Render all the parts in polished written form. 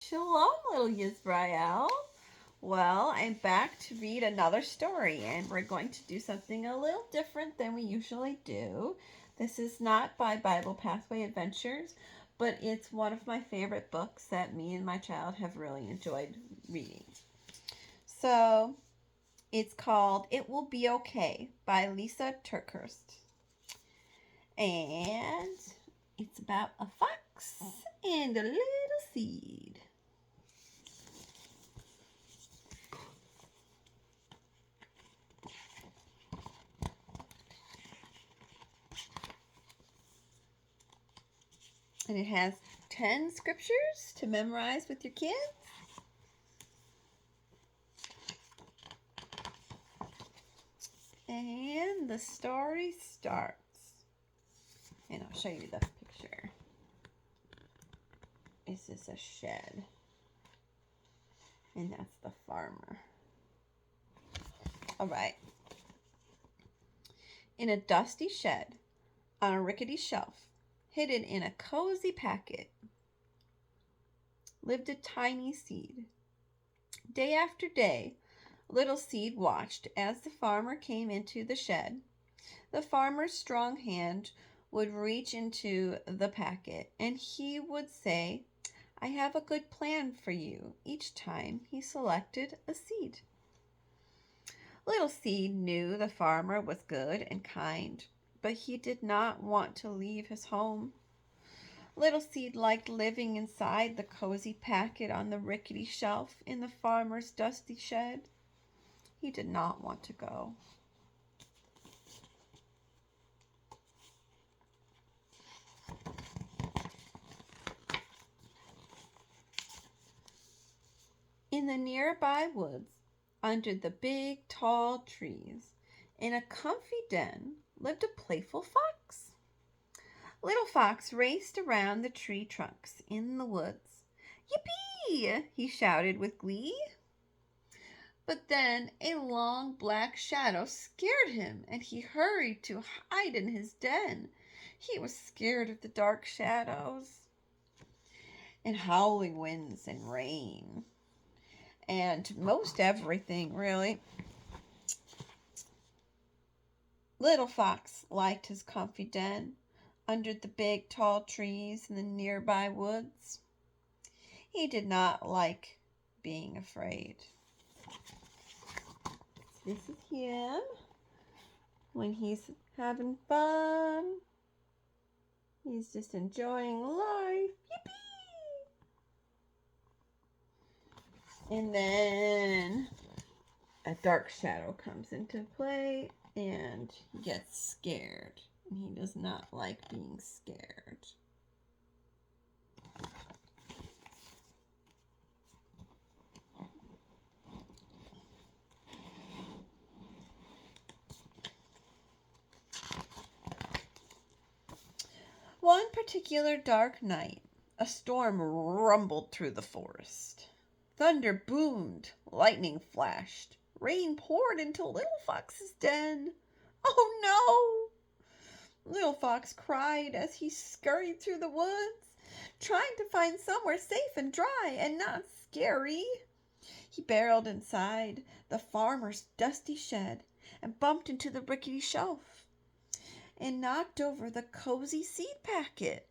Shalom, little Yisrael. Well, I'm back to read another story, and we're going to do something a little different than we usually do. This is not by Bible Pathway Adventures, but it's one of my favorite books that me and my child have really enjoyed reading. So, it's called It Will Be Okay by Lisa TerKeurst. And it's about a fox and a little seed. And it has 10 scriptures to memorize with your kids. And the story starts. And I'll show you the picture. This is a shed. And that's the farmer. All right. In a dusty shed, on a rickety shelf, hidden in a cozy packet, lived a tiny seed. Day after day, little seed watched as the farmer came into the shed. The farmer's strong hand would reach into the packet, and he would say, "I have a good plan for you," each time he selected a seed. Little Seed knew the farmer was good and kind, but he did not want to leave his home. Little Seed liked living inside the cozy packet on the rickety shelf in the farmer's dusty shed. He did not want to go. In the nearby woods, under the big tall trees, in a comfy den, lived a playful fox. Little Fox raced around the tree trunks in the woods. "Yippee!" he shouted with glee. But then a long black shadow scared him, and he hurried to hide in his den. He was scared of the dark shadows and howling winds and rain and most everything, really. Little Fox liked his comfy den under the big tall trees in the nearby woods. He did not like being afraid. This is him when he's having fun. He's just enjoying life. Yippee! And then a dark shadow comes into play and he gets scared. And he does not like being scared. One particular dark night, a storm rumbled through the forest. Thunder boomed, lightning flashed, rain poured into Little Fox's den. "Oh no!" Little Fox cried as he scurried through the woods, trying to find somewhere safe and dry and not scary. He barreled inside the farmer's dusty shed and bumped into the rickety shelf and knocked over the cozy seed packet.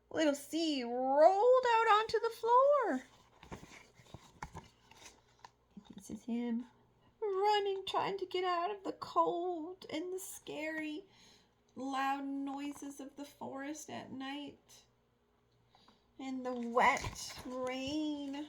Little Seed rolled out onto the floor. This is him running, trying to get out of the cold and the scary, loud noises of the forest at night and the wet rain.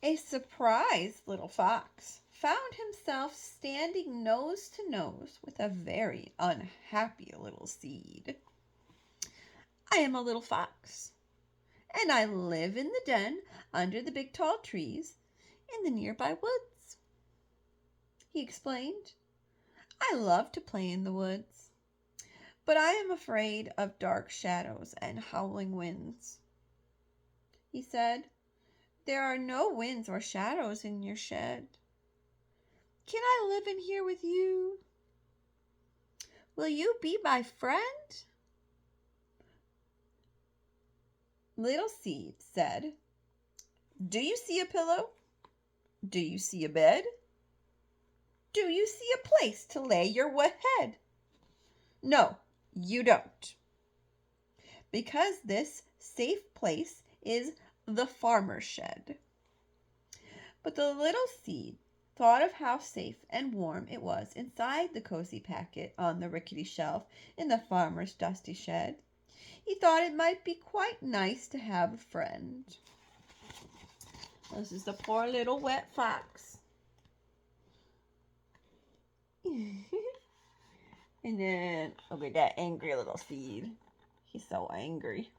A surprised little fox found himself standing nose to nose with a very unhappy little seed. "I am a little fox, and I live in the den under the big tall trees in the nearby woods," he explained. "I love to play in the woods, but I am afraid of dark shadows and howling winds." He said, "There are no winds or shadows in your shed. Can I live in here with you?" Will you be my friend? Little Seed said, Do you see a pillow? Do you see a bed? Do you see a place to lay your wet head? No, you don't. Because this safe place is the farmer's shed. But the little seed thought of how safe and warm it was inside the cozy packet on the rickety shelf in the farmer's dusty shed. He thought it might be quite nice to have a friend. This is the poor little wet fox. And then, look at that angry little seed. He's so angry.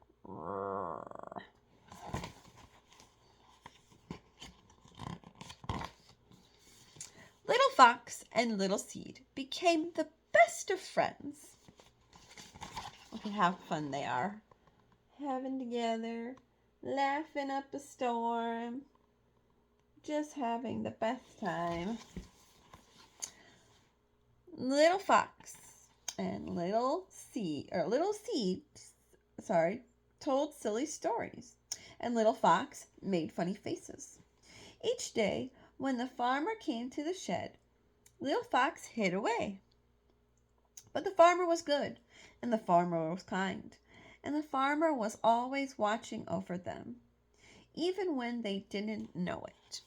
Little Fox and Little Seed became the best of friends. Look at how fun they are. Having together, laughing up a storm, just having the best time. Little Fox and Little Seed told silly stories, and Little Fox made funny faces. Each day, when the farmer came to the shed, Little Fox hid away. But the farmer was good, and the farmer was kind, and the farmer was always watching over them, even when they didn't know it.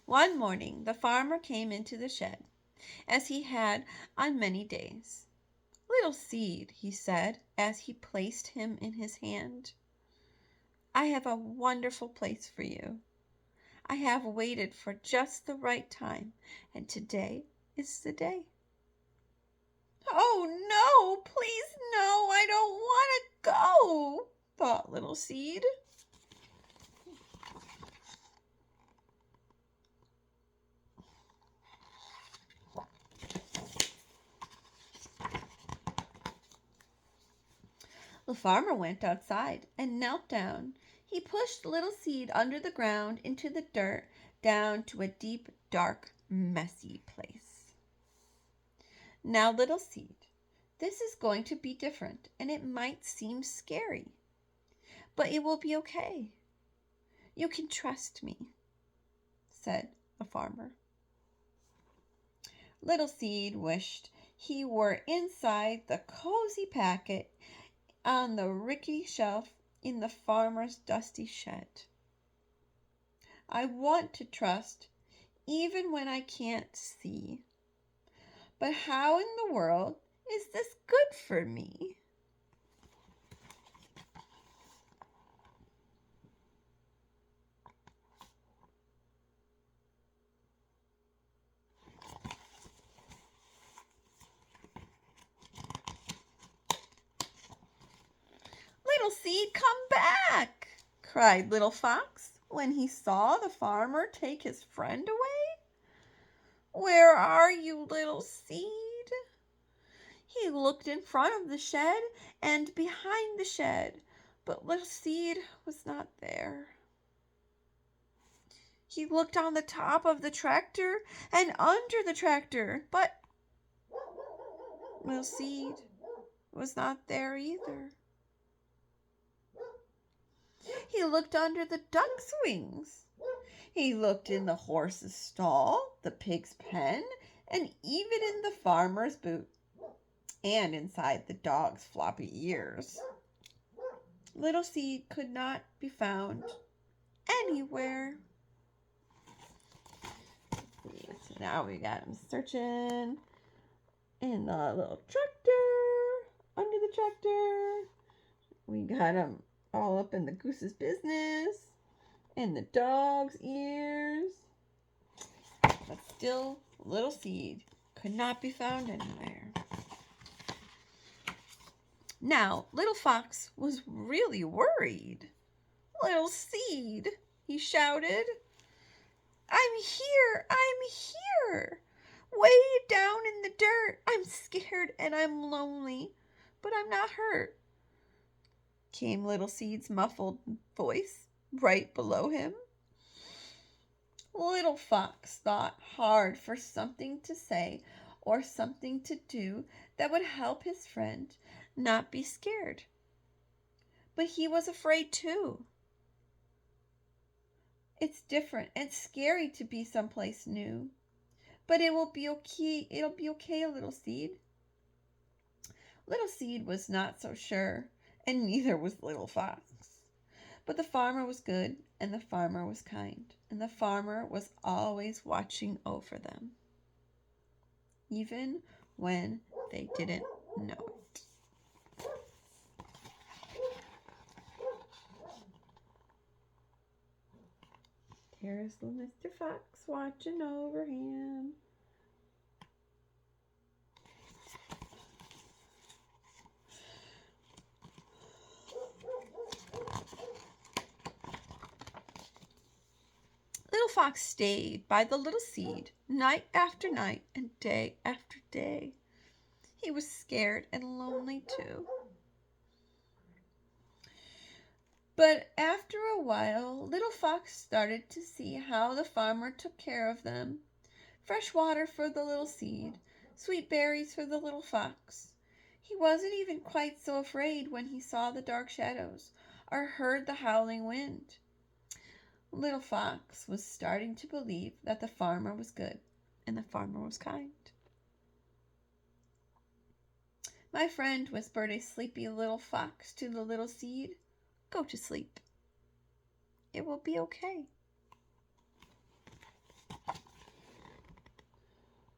One morning, the farmer came into the shed, as he had on many days. Little Seed, he said, as he placed him in his hand, I have a wonderful place for you. I have waited for just the right time, and today is the day. Oh, no, please, no, I don't want to go, thought Little Seed. The farmer went outside and knelt down. He pushed Little Seed under the ground into the dirt, down to a deep, dark, messy place. Now, Little Seed, this is going to be different, and it might seem scary, but it will be okay. You can trust me, said the farmer. Little Seed wished he were inside the cozy packet on the rickety shelf in the farmer's dusty shed. I want to trust even when I can't see. But how in the world is this good for me? Little Seed, come back, cried Little Fox when he saw the farmer take his friend away. Where are you, Little Seed? He looked in front of the shed and behind the shed, but Little Seed was not there. He looked on the top of the tractor and under the tractor, but Little Seed was not there either. He looked under the duck's wings. He looked in the horse's stall, the pig's pen, and even in the farmer's boot, and inside the dog's floppy ears. Little Seed could not be found anywhere. So now we got him searching in the little tractor, under the tractor. We got him all up in the goose's business, in the dog's ears. But still, Little Seed could not be found anywhere. Now, Little Fox was really worried. Little Seed, he shouted, I'm here, I'm here, way down in the dirt. I'm scared and I'm lonely, but I'm not hurt, came Little Seed's muffled voice right below him. Little Fox thought hard for something to say or something to do that would help his friend not be scared. But he was afraid too. It's different and scary to be someplace new. But it will be okay. It'll be okay, Little Seed. Little Seed was not so sure, and neither was Little Fox. But the farmer was good, and the farmer was kind, and the farmer was always watching over them, even when they didn't know it. There's Mr. Fox watching over him. Little Fox stayed by the little seed night after night and day after day. He was scared and lonely too. But after a while, Little Fox started to see how the farmer took care of them. Fresh water for the little seed, sweet berries for the little fox. He wasn't even quite so afraid when he saw the dark shadows or heard the howling wind. Little Fox was starting to believe that the farmer was good and the farmer was kind. My friend, whispered a sleepy little fox to the little seed, go to sleep. It will be okay.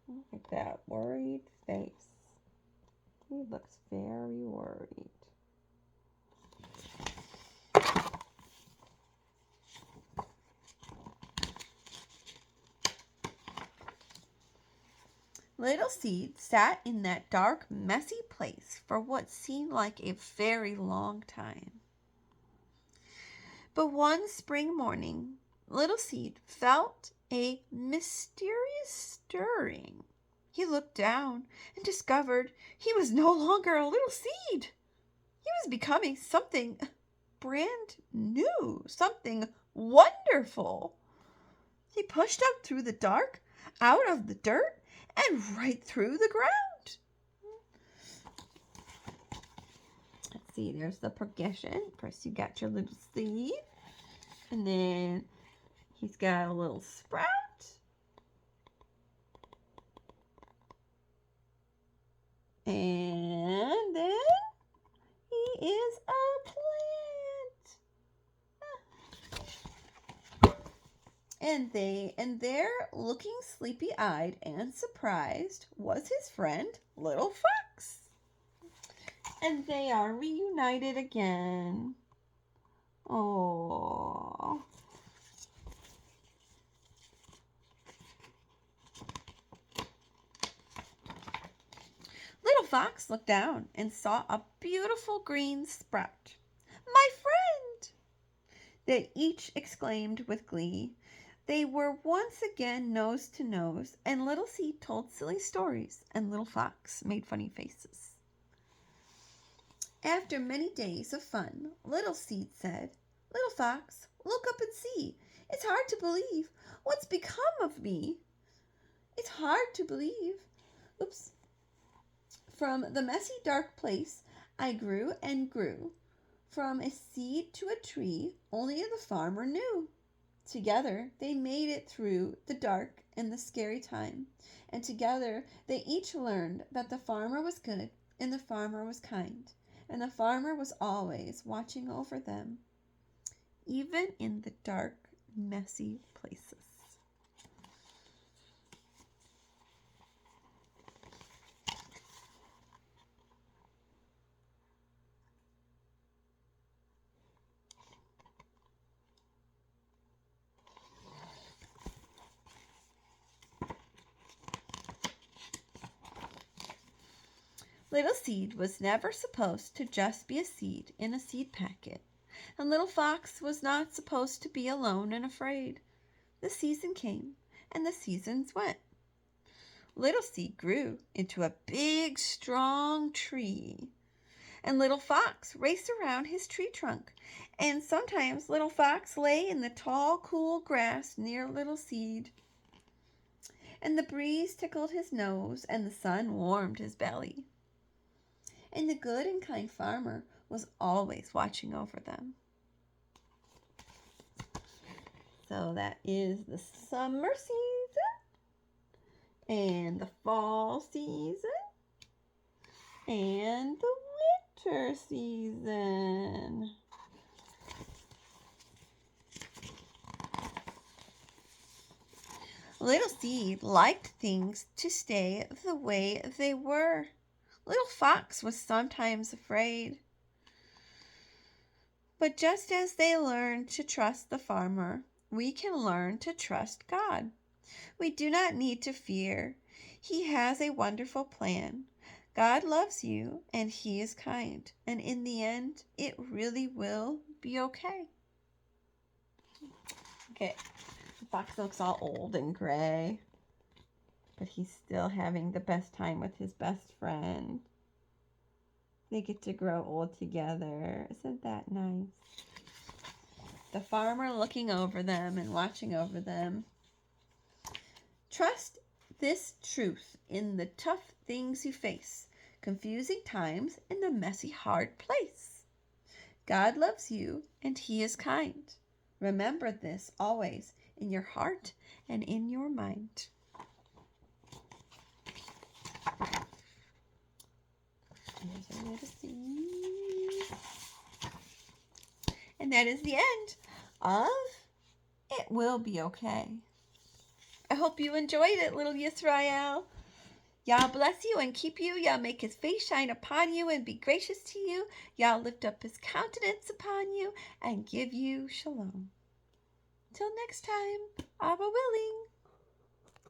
Look at that worried face. He looks very worried. Little Seed sat in that dark, messy place for what seemed like a very long time. But one spring morning, Little Seed felt a mysterious stirring. He looked down and discovered he was no longer a little seed. He was becoming something brand new, something wonderful. He pushed up through the dark, out of the dirt, and right through the ground. Let's see, there's the progression. First you got your little seed, and then he's got a little sprout. And then he is a plant. And there, looking sleepy-eyed and surprised, was his friend, Little Fox. And they are reunited again. Oh. Little Fox looked down and saw a beautiful green sprout. My friend! They each exclaimed with glee. They were once again nose to nose, and Little Seed told silly stories, and Little Fox made funny faces. After many days of fun, Little Seed said, Little Fox, look up and see. It's hard to believe what's become of me. It's hard to believe. Oops. From the messy dark place I grew and grew. From a seed to a tree only the farmer knew. Together they made it through the dark and the scary time. And together they each learned that the farmer was good and the farmer was kind. And the farmer was always watching over them, even in the dark, messy places. Little Seed was never supposed to just be a seed in a seed packet, and Little Fox was not supposed to be alone and afraid. The season came, and the seasons went. Little Seed grew into a big, strong tree, and Little Fox raced around his tree trunk. And sometimes Little Fox lay in the tall, cool grass near Little Seed. And the breeze tickled his nose, and the sun warmed his belly. And the good and kind farmer was always watching over them. So that is the summer season, and the fall season, and the winter season. Little Seed liked things to stay the way they were. Little Fox was sometimes afraid. But just as they learned to trust the farmer, we can learn to trust God. We do not need to fear. He has a wonderful plan. God loves you, and He is kind. And in the end, it really will be okay. Okay. The fox looks all old and gray, but he's still having the best time with his best friend. They get to grow old together. Isn't that nice? The farmer looking over them and watching over them. Trust this truth in the tough things you face, confusing times, and the messy, hard place. God loves you, and He is kind. Remember this always in your heart and in your mind. Here's a little seed. And that is the end of It Will Be Okay. I hope you enjoyed it, little Yisrael. Yah bless you and keep you. Yah make His face shine upon you and be gracious to you. Yah lift up His countenance upon you and give you shalom. Till next time, Abba willing.